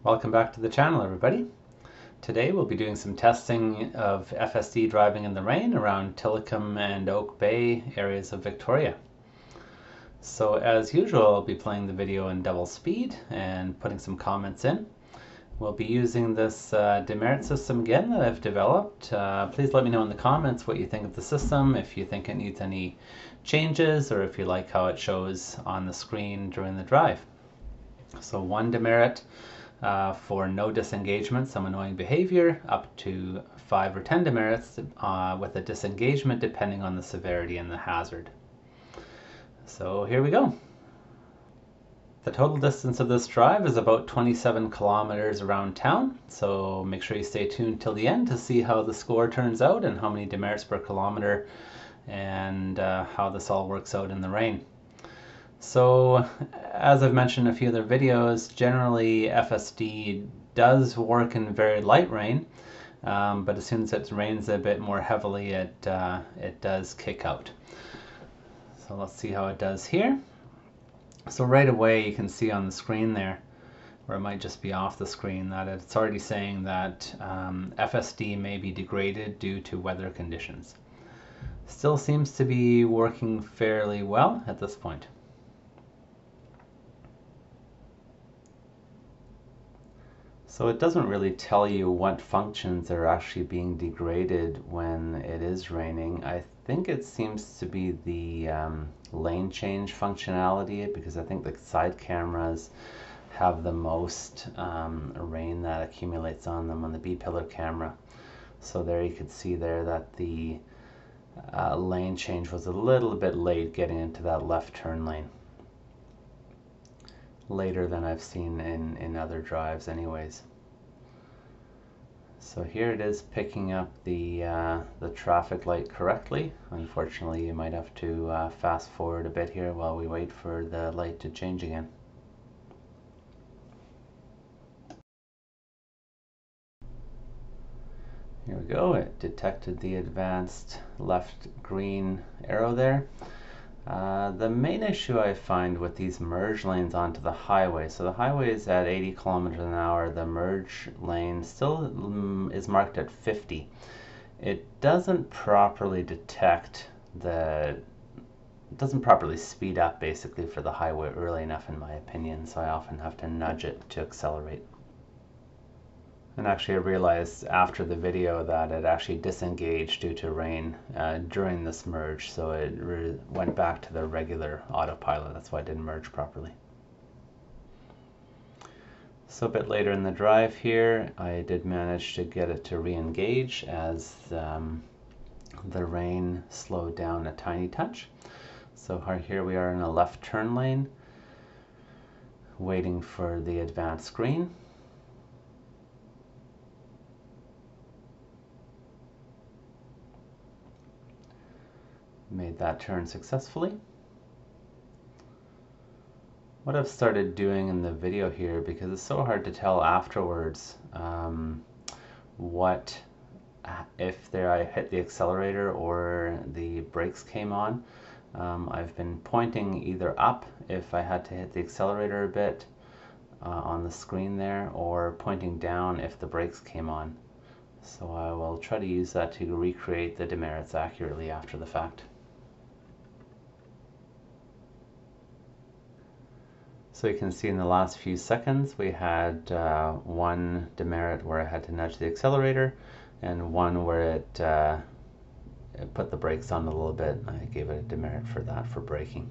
Welcome back to the channel, everybody. Today we'll be doing some testing of FSD driving in the rain around Tillicum and Oak Bay areas of Victoria. So as usual, I'll be playing the video in double speed and putting some comments in. We'll be using this demerit system again that I've developed. Please let me know in the comments what you think of the system, if you think it needs any changes, or if you like how it shows on the screen during the drive. So one demerit for no disengagement, some annoying behavior, up to 5 or 10 demerits with a disengagement depending on the severity and the hazard. So here we go. The total distance of this drive is about 27 kilometers around town, so make sure you stay tuned till the end to see how the score turns out and how many demerits per kilometer and how this all works out in the rain. So, as I've mentioned in a few other videos, generally FSD does work in very light rain, but as soon as it rains a bit more heavily, it does kick out. So let's see how it does here. So right away you can see on the screen there, or it might just be off the screen, that it's already saying that FSD may be degraded due to weather conditions. Still seems to be working fairly well at this point. So it doesn't really tell you what functions are actually being degraded when it is raining. I think it seems to be the lane change functionality, because I think the side cameras have the most rain that accumulates on them on the B-pillar camera. So there you could see there that the lane change was a little bit late getting into that left turn lane. Later than I've seen in other drives anyways. So here it is picking up the traffic light correctly. Unfortunately, you might have to fast forward a bit here while we wait for the light to change again. Here we go, it detected the advanced left green arrow there. The main issue I find with these merge lanes onto the highway, so the highway is at 80 kilometers an hour, the merge lane still is marked at 50. It doesn't properly detect it doesn't properly speed up basically for the highway early enough in my opinion, so I often have to nudge it to accelerate. And actually I realized after the video that it actually disengaged due to rain during this merge, so it went back to the regular autopilot. That's why it didn't merge properly. So a bit later in the drive here, I did manage to get it to re-engage as the rain slowed down a tiny touch. So here we are in a left turn lane, waiting for the advanced green. Made that turn successfully. What I've started doing in the video here, because it's so hard to tell afterwards if I hit the accelerator or the brakes came on, I've been pointing either up if I had to hit the accelerator a bit on the screen there, or pointing down if the brakes came on. So I will try to use that to recreate the demerits accurately after the fact. So you can see in the last few seconds we had one demerit where I had to nudge the accelerator, and one where it put the brakes on a little bit. I gave it a demerit for that, for braking.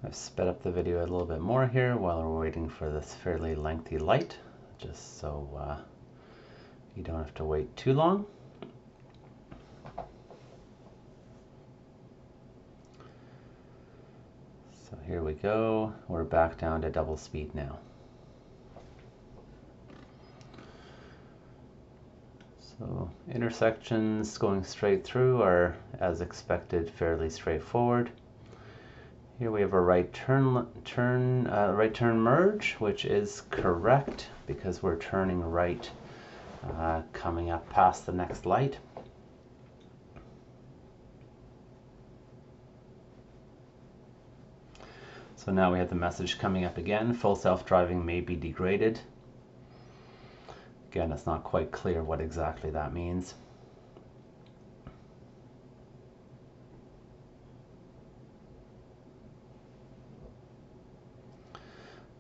I've sped up the video a little bit more here while we're waiting for this fairly lengthy light, just so you don't have to wait too long. So here we go, we're back down to double speed now. So intersections going straight through are, as expected, fairly straightforward. Here we have a right turn merge, which is correct because we're turning right coming up past the next light. So now we have the message coming up again, full self-driving may be degraded. Again, it's not quite clear what exactly that means.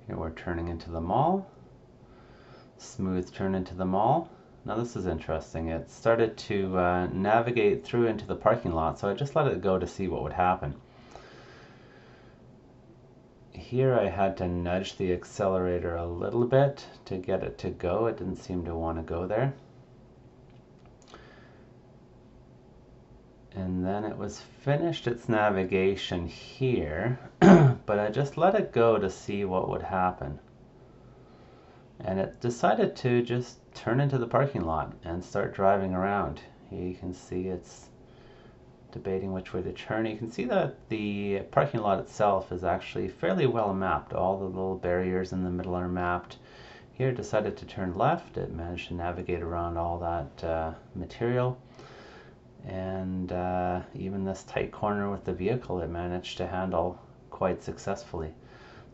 Here we're turning into the mall. Smooth turn into the mall. Now this is interesting. It started to navigate through into the parking lot, so I just let it go to see what would happen. Here I had to nudge the accelerator a little bit to get it to go. It didn't seem to want to go there. And then it was finished its navigation here, but I just let it go to see what would happen. And it decided to just turn into the parking lot and start driving around. Here you can see it's debating which way to turn. You can see that the parking lot itself is actually fairly well mapped. All the little barriers in the middle are mapped. Here it decided to turn left. It managed to navigate around all that material. And even this tight corner with the vehicle it managed to handle quite successfully.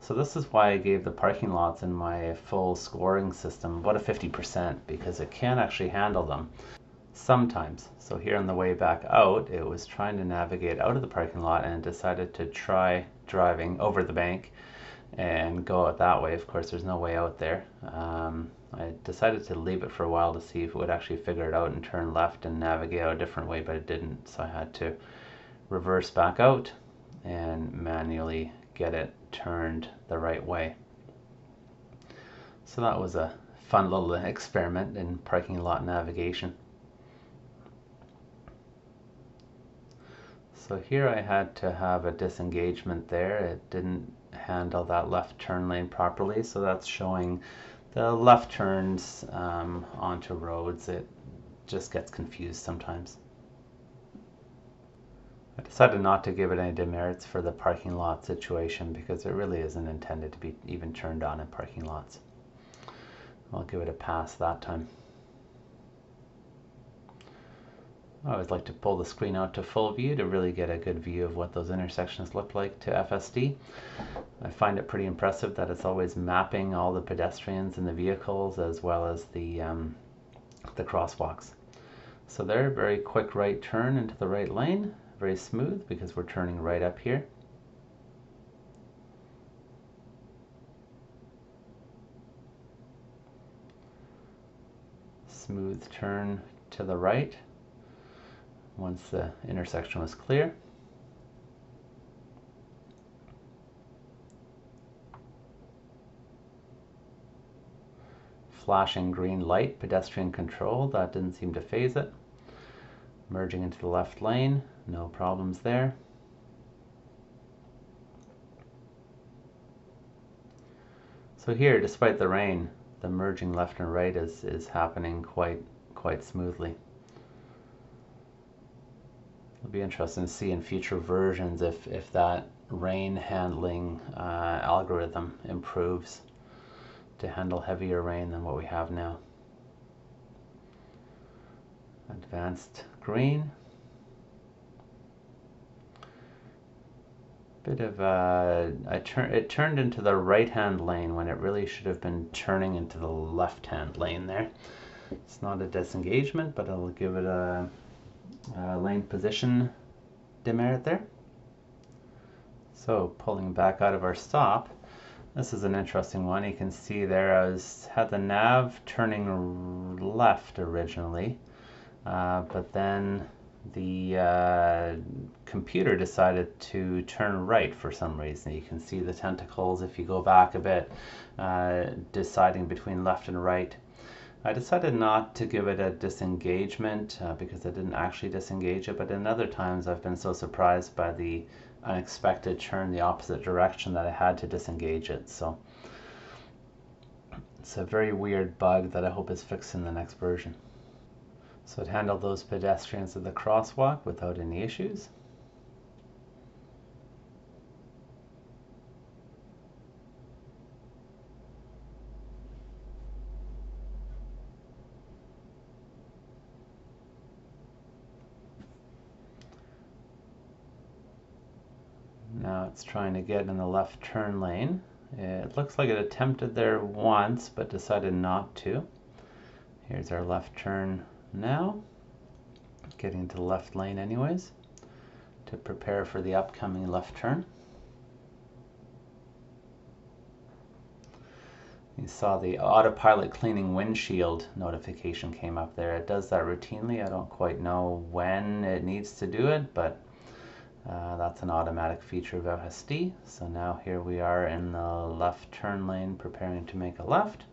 So this is why I gave the parking lots in my full scoring system about a 50%, because it can actually handle them sometimes. So here on the way back out, it was trying to navigate out of the parking lot and decided to try driving over the bank and go out that way. Of course, there's no way out there. I decided to leave it for a while to see if it would actually figure it out and turn left and navigate out a different way, but it didn't. So I had to reverse back out and manually get it turned the right way. So that was a fun little experiment in parking lot navigation. So here I had to have a disengagement there. It didn't handle that left turn lane properly, so that's showing the left turns onto roads. It just gets confused sometimes. I decided not to give it any demerits for the parking lot situation because it really isn't intended to be even turned on in parking lots. I'll give it a pass that time. I always like to pull the screen out to full view to really get a good view of what those intersections look like to FSD. I find it pretty impressive that it's always mapping all the pedestrians and the vehicles as well as the crosswalks. So there, very quick right turn into the right lane. Very smooth because we're turning right up here. Smooth turn to the right once the intersection was clear. Flashing green light, pedestrian control, that didn't seem to phase it. Merging into the left lane, no problems there. So here, despite the rain, the merging left and right is happening quite smoothly. It'll be interesting to see in future versions if that rain handling algorithm improves to handle heavier rain than what we have now. Advanced green. Bit of it turned into the right-hand lane when it really should have been turning into the left-hand lane there. It's not a disengagement, but I'll give it a lane position demerit there. So pulling back out of our stop, this is an interesting one. You can see there I had the nav turning left originally, but then the computer decided to turn right for some reason. You can see the tentacles if you go back a bit, deciding between left and right. I decided not to give it a disengagement because I didn't actually disengage it, but in other times I've been so surprised by the unexpected turn the opposite direction that I had to disengage it. So it's a very weird bug that I hope is fixed in the next version. So it handled those pedestrians at the crosswalk without any issues. Now it's trying to get in the left turn lane. It looks like it attempted there once but decided not to. Here's our left turn now. Getting to the left lane anyways to prepare for the upcoming left turn. You saw the Autopilot cleaning windshield notification came up there. It does that routinely. I don't quite know when it needs to do it, but that's an automatic feature of FSD. So now here we are in the left turn lane preparing to make a left.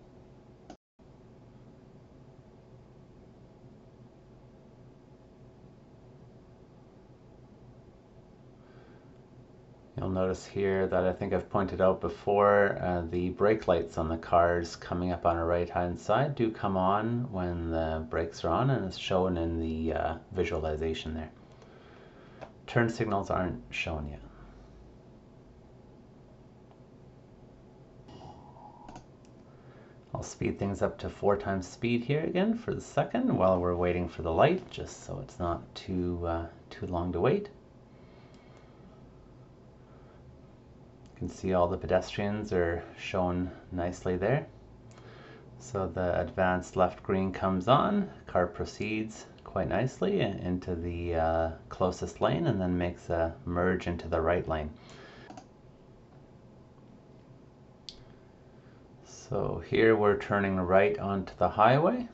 You'll notice here that I think I've pointed out before, the brake lights on the cars coming up on our right hand side do come on when the brakes are on, and it's shown in the visualization there. Turn signals aren't shown yet. I'll speed things up to 4 times speed here again for the second while we're waiting for the light, just so it's not too long to wait. You can see all the pedestrians are shown nicely there. So the advanced left green comes on, car proceeds quite nicely into the closest lane and then makes a merge into the right lane. So here we're turning right onto the highway.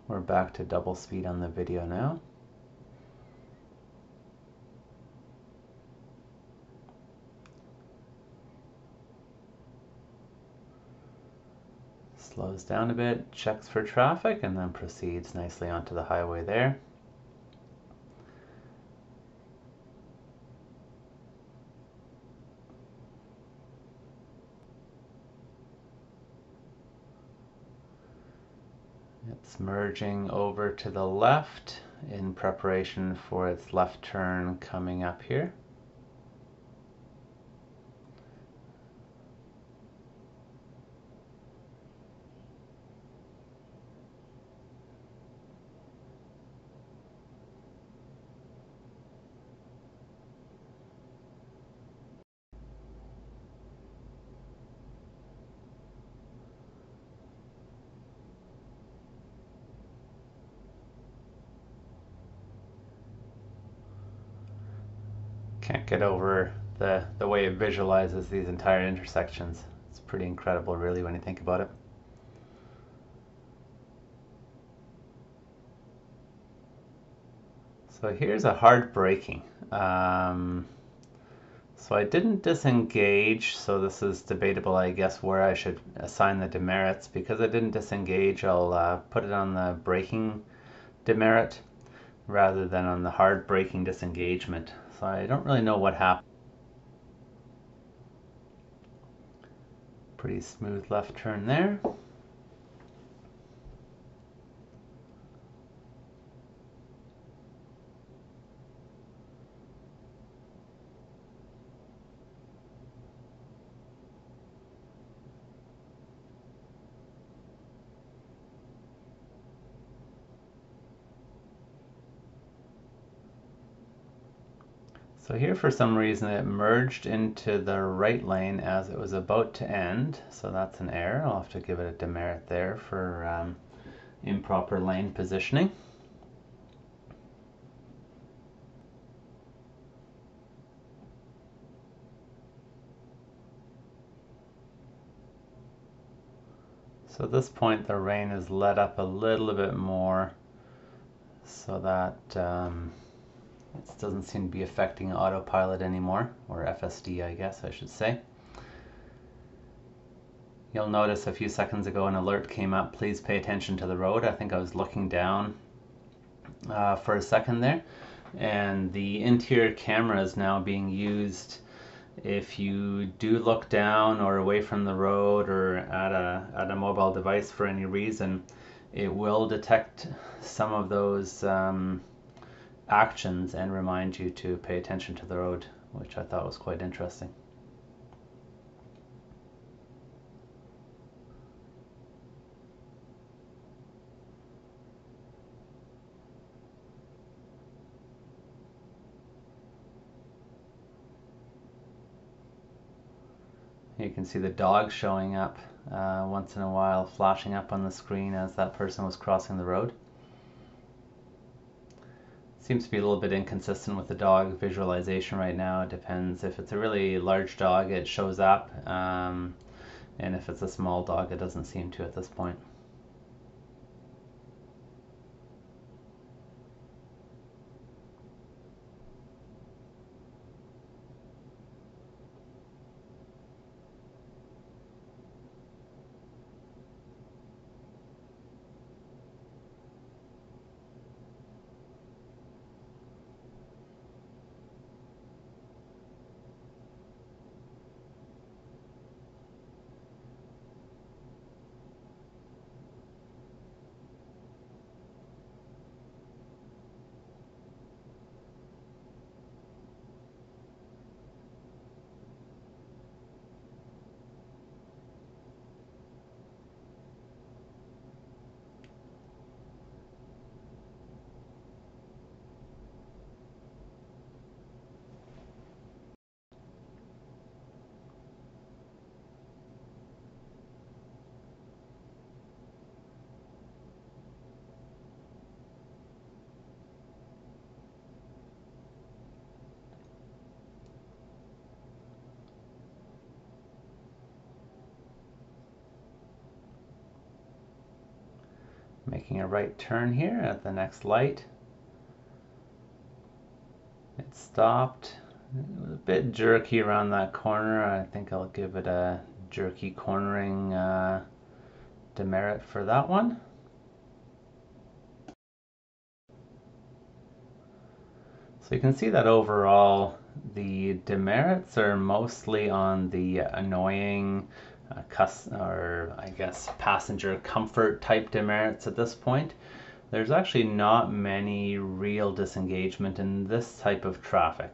We're back to double speed on the video now. Slows down a bit, checks for traffic, and then proceeds nicely onto the highway there. It's merging over to the left in preparation for its left turn coming up here. Can't get over the way it visualizes these entire intersections. It's pretty incredible really when you think about it. So here's a hard braking. So I didn't disengage, so this is debatable I guess where I should assign the demerits. Because I didn't disengage, I'll put it on the braking demerit rather than on the hard braking disengagement. So I don't really know what happened. Pretty smooth left turn there. So here for some reason it merged into the right lane as it was about to end, so that's an error. I'll have to give it a demerit there for improper lane positioning. So at this point the rain is let up a little bit more so that it doesn't seem to be affecting Autopilot anymore, or FSD I guess I should say. You'll notice a few seconds ago an alert came up, please pay attention to the road. I think I was looking down for a second there, and the interior camera is now being used. If you do look down or away from the road or at a mobile device for any reason, it will detect some of those actions and remind you to pay attention to the road, which I thought was quite interesting. You can see the dog showing up once in a while, flashing up on the screen as that person was crossing the road. Seems to be a little bit inconsistent with the dog visualization right now. It depends. If it's a really large dog, it shows up, and if it's a small dog, it doesn't seem to at this point. Making a right turn here at the next light. It stopped. It was a bit jerky around that corner. I think I'll give it a jerky cornering demerit for that one. So you can see that overall the demerits are mostly on the annoying or I guess passenger comfort type demerits at this point. There's actually not many real disengagement in this type of traffic.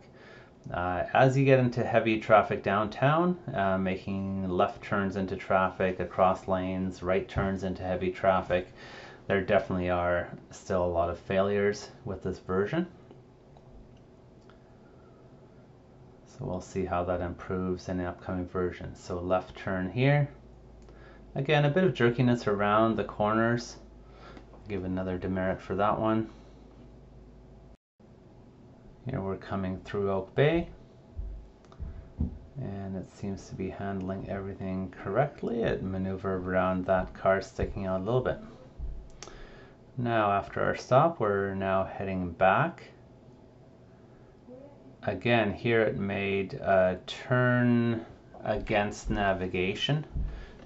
As you get into heavy traffic downtown, making left turns into traffic, across lanes, right turns into heavy traffic, there definitely are still a lot of failures with this version. So we'll see how that improves in the upcoming version. So left turn here. Again, a bit of jerkiness around the corners. Give another demerit for that one. Here we're coming through Oak Bay, and it seems to be handling everything correctly. It maneuvered around that car sticking out a little bit. Now after our stop, we're now heading back. Again, here it made a turn against navigation.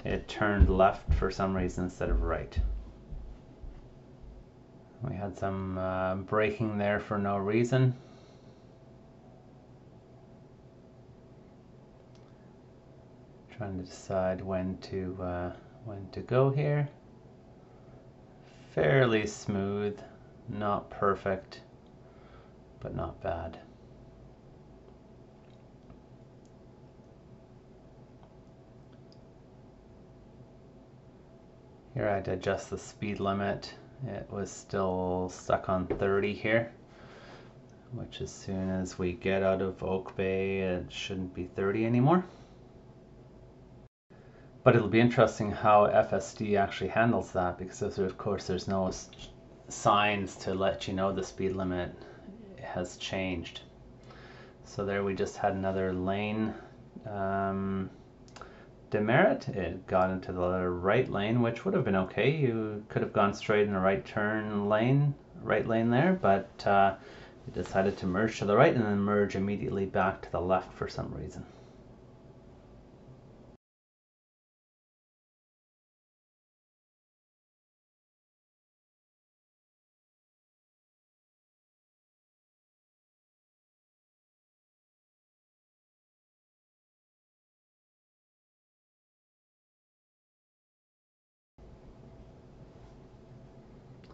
It turned left for some reason instead of right. We had some braking there for no reason. Trying to decide when to go here. Fairly smooth, not perfect, but not bad. Here I had to adjust the speed limit. It was still stuck on 30 here, which as soon as we get out of Oak Bay, it shouldn't be 30 anymore. But it'll be interesting how FSD actually handles that, because of course there's no signs to let you know the speed limit has changed. So there we just had another lane demerit. It got into the right lane, which would have been okay. You could have gone straight in the right turn lane, right lane there, but it decided to merge to the right and then merge immediately back to the left for some reason.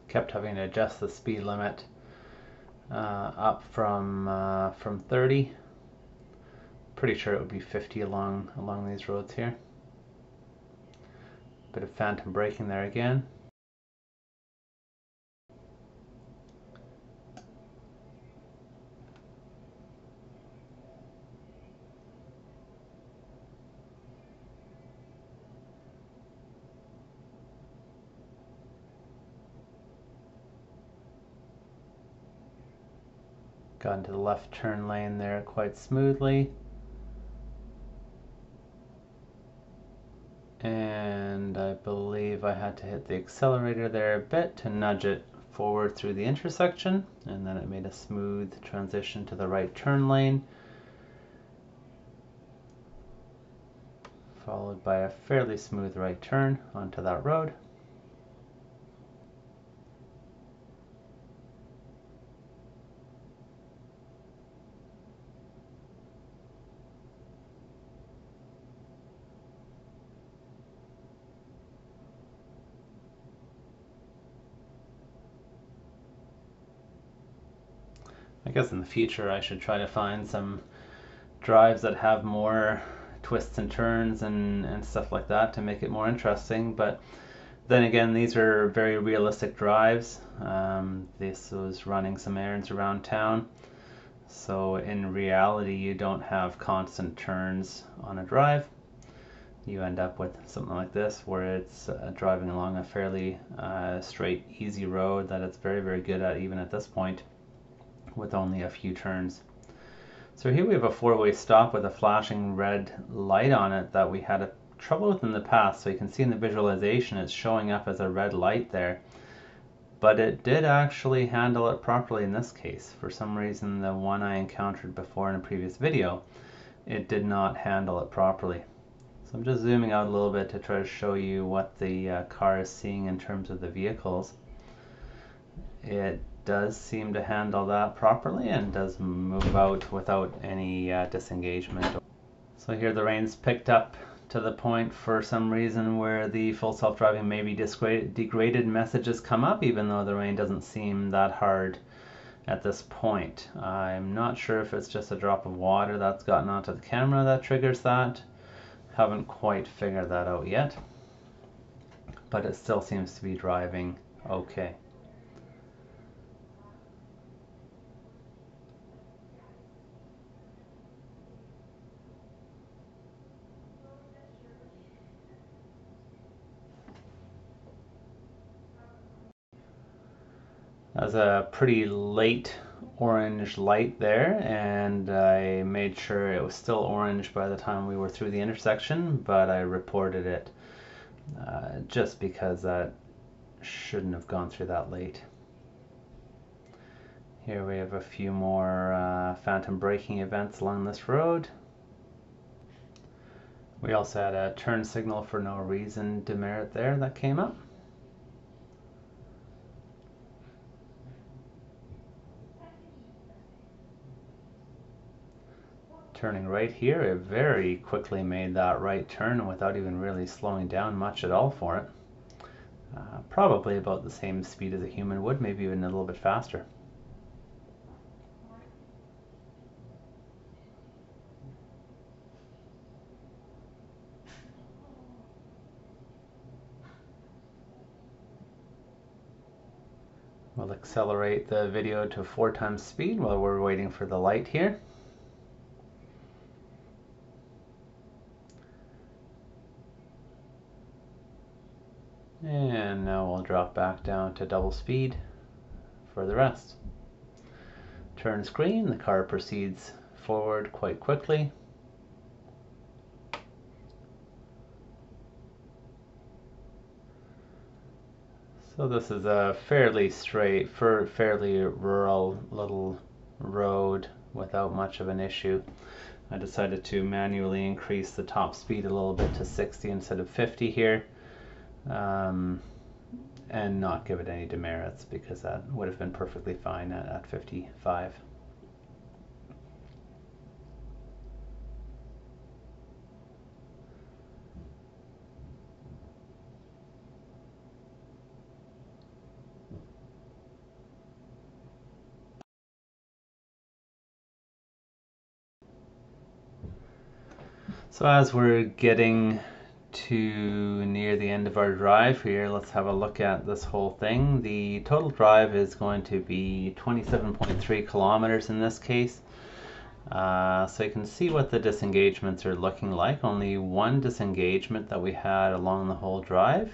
Kept having to adjust the speed limit up from 30. Pretty sure it would be 50 along these roads here. Bit of phantom braking there again. got into the left turn lane there quite smoothly. And I believe I had to hit the accelerator there a bit to nudge it forward through the intersection, and then it made a smooth transition to the right turn lane, followed by a fairly smooth right turn onto that road. I guess in the future I should try to find some drives that have more twists and turns and stuff like that to make it more interesting, but then again, these are very realistic drives. This was running some errands around town, so in reality you don't have constant turns on a drive. You end up with something like this where it's driving along a fairly straight, easy road that it's very, very good at even at this point, with only a few turns. So here we have a four-way stop with a flashing red light on it that we had trouble with in the past. So you can see in the visualization it's showing up as a red light there, but it did actually handle it properly in this case. For some reason, the one I encountered before in a previous video, it did not handle it properly. So I'm just zooming out a little bit to try to show you what the car is seeing in terms of the vehicles. It does seem to handle that properly and does move out without any disengagement. So here the rain's picked up to the point for some reason where the full self-driving maybe degraded messages come up, even though the rain doesn't seem that hard at this point. I'm not sure if it's just a drop of water that's gotten onto the camera that triggers that. Haven't quite figured that out yet, but it still seems to be driving okay. That's a pretty late orange light there, and I made sure it was still orange by the time we were through the intersection, but I reported it just because that shouldn't have gone through that late. Here we have a few more phantom braking events along this road. We also had a turn signal for no reason demerit there that came up. Turning right here, it very quickly made that right turn without even really slowing down much at all for it. Probably about the same speed as a human would, maybe even a little bit faster. We'll accelerate the video to 4 times speed while we're waiting for the light here. And now we'll drop back down to double speed for the rest. Turns green, the car proceeds forward quite quickly. So this is a fairly straight, fairly rural little road without much of an issue. I decided to manually increase the top speed a little bit to 60 instead of 50 here. And not give it any demerits, because that would have been perfectly fine at 55. So as we're getting to near the end of our drive here, let's have a look at this whole thing. The total drive is going to be 27.3 kilometers in this case. So you can see what the disengagements are looking like. Only one disengagement that we had along the whole drive,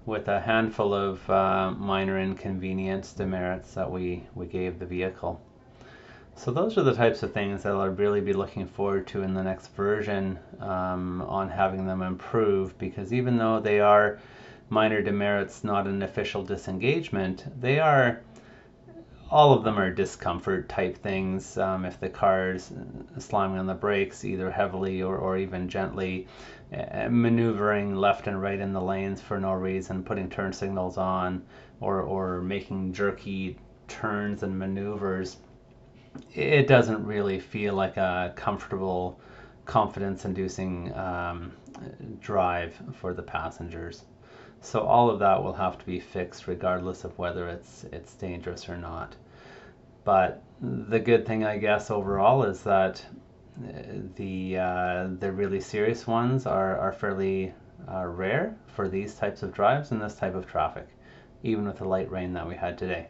with a handful of minor inconvenience demerits that we gave the vehicle. So those are the types of things that I'll really be looking forward to in the next version, on having them improve, because even though they are minor demerits, not an official disengagement, they are, all of them are discomfort type things. If the car is slamming on the brakes either heavily or even gently, maneuvering left and right in the lanes for no reason, putting turn signals on, or making jerky turns and maneuvers, it doesn't really feel like a comfortable, confidence-inducing drive for the passengers. So all of that will have to be fixed regardless of whether it's dangerous or not. But the good thing, I guess, overall is that the really serious ones are fairly rare for these types of drives and this type of traffic, even with the light rain that we had today.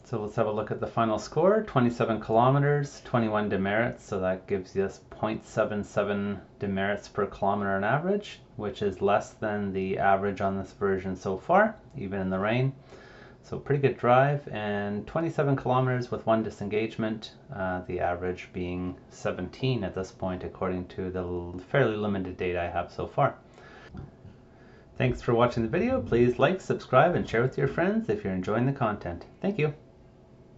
So let's have a look at the final score. 27 kilometers, 21 demerits, so that gives us 0.77 demerits per kilometer on average, which is less than the average on this version so far, even in the rain. So pretty good drive, and 27 kilometers with 1 disengagement, the average being 17 at this point according to the fairly limited data I have so far. Thanks for watching the video. Please like, subscribe, and share with your friends if you're enjoying the content. Thank you.